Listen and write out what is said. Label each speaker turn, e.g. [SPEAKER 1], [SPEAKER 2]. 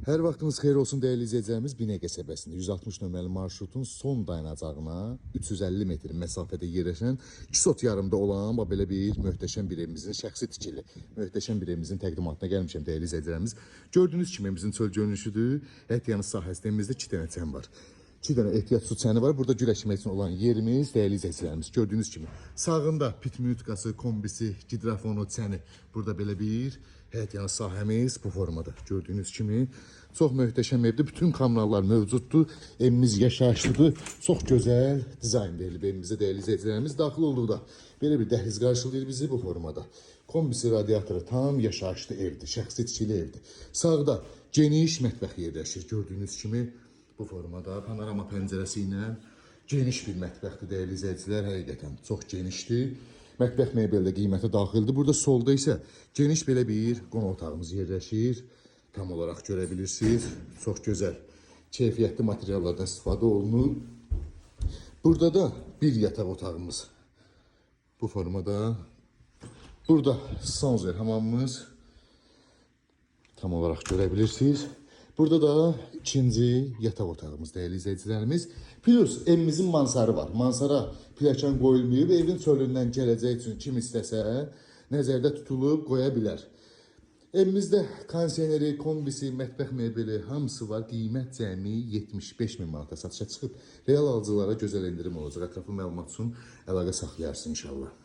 [SPEAKER 1] Hər vaxtınız xeyir olsun dəyərli izləyicilərimiz. Binə qəsəbəsində 160 nömrəli marşrutun son dayanacağına 350 metr məsafədə yerləşən 2 sot yarımda olan belə bir möhtəşəm bir evimizin şəxsi tikili, möhtəşəm bir evimizin təqdimatına gəlmişəm dəyərli izləyicilərimiz. Gördüyünüz kimi evimizin çöl görünüşüdür. Ehtiyatı sahəsində evimizdə 2 dənə çən var. 2 dənə ehtiyat su çəni var. Burada güləşmək üçün olan yerimiz dəyərli izləyicilərimiz. Gördüyünüz kimi sağında pitmütkası, kombisi, gidrafonu, çəni. Burada belə bir ehtiyat sahəmiz bu formada. Gördüyünüz kimi çox möhtəşəm evdir. Bütün kanallar mövcuddur. Evimiz yaşayışlıdır. Çox gözəl dizayn verilib evimizə dəyərli izləyicilərimiz. Daxil olduqda belə bir dəhliz qarşılayır bizi bu formada. Kombisi, radiatoru tam yaşayışlı evdir. Şəxsi tikili evdir. Sağda geniş mətbəx yerləşir. Gördüyünüz kimi bu formada panorama pəncərəsi ilə geniş bir mətbəxdir dəyərli izləyicilər. Həqiqətən çox genişdir. Mətbəx mebeldə qiyməti daxildir. Burada solda isə geniş belə bir qonaq otağımız yerləşir. Tam olarak görə bilirsiniz. Çox gözəl, keyfiyyətli materiallardan istifadə olunub. Burada da bir yataq otağımız bu formada. Burada sanzer hamamımız tam olarak görə bilirsiniz. Burada da ikinci yataq otağımız dəyərli izləyicilərimiz. Plus evimizin mansarı var. Mansara pilləkən qoyulmayıb. Evin çölündən gələcək üçün kim istəsə nəzərdə tutulub qoya bilər. Evimizdə kondisioneri, kombisi, mətbəx mebeli hamısı var. Qiymət cəmi 75.000 manata satışa çıxıb. Real alıcılara gözəl endirim olacaq. Ətraflı məlumat üçün əlaqə saxlayarsın inşallah.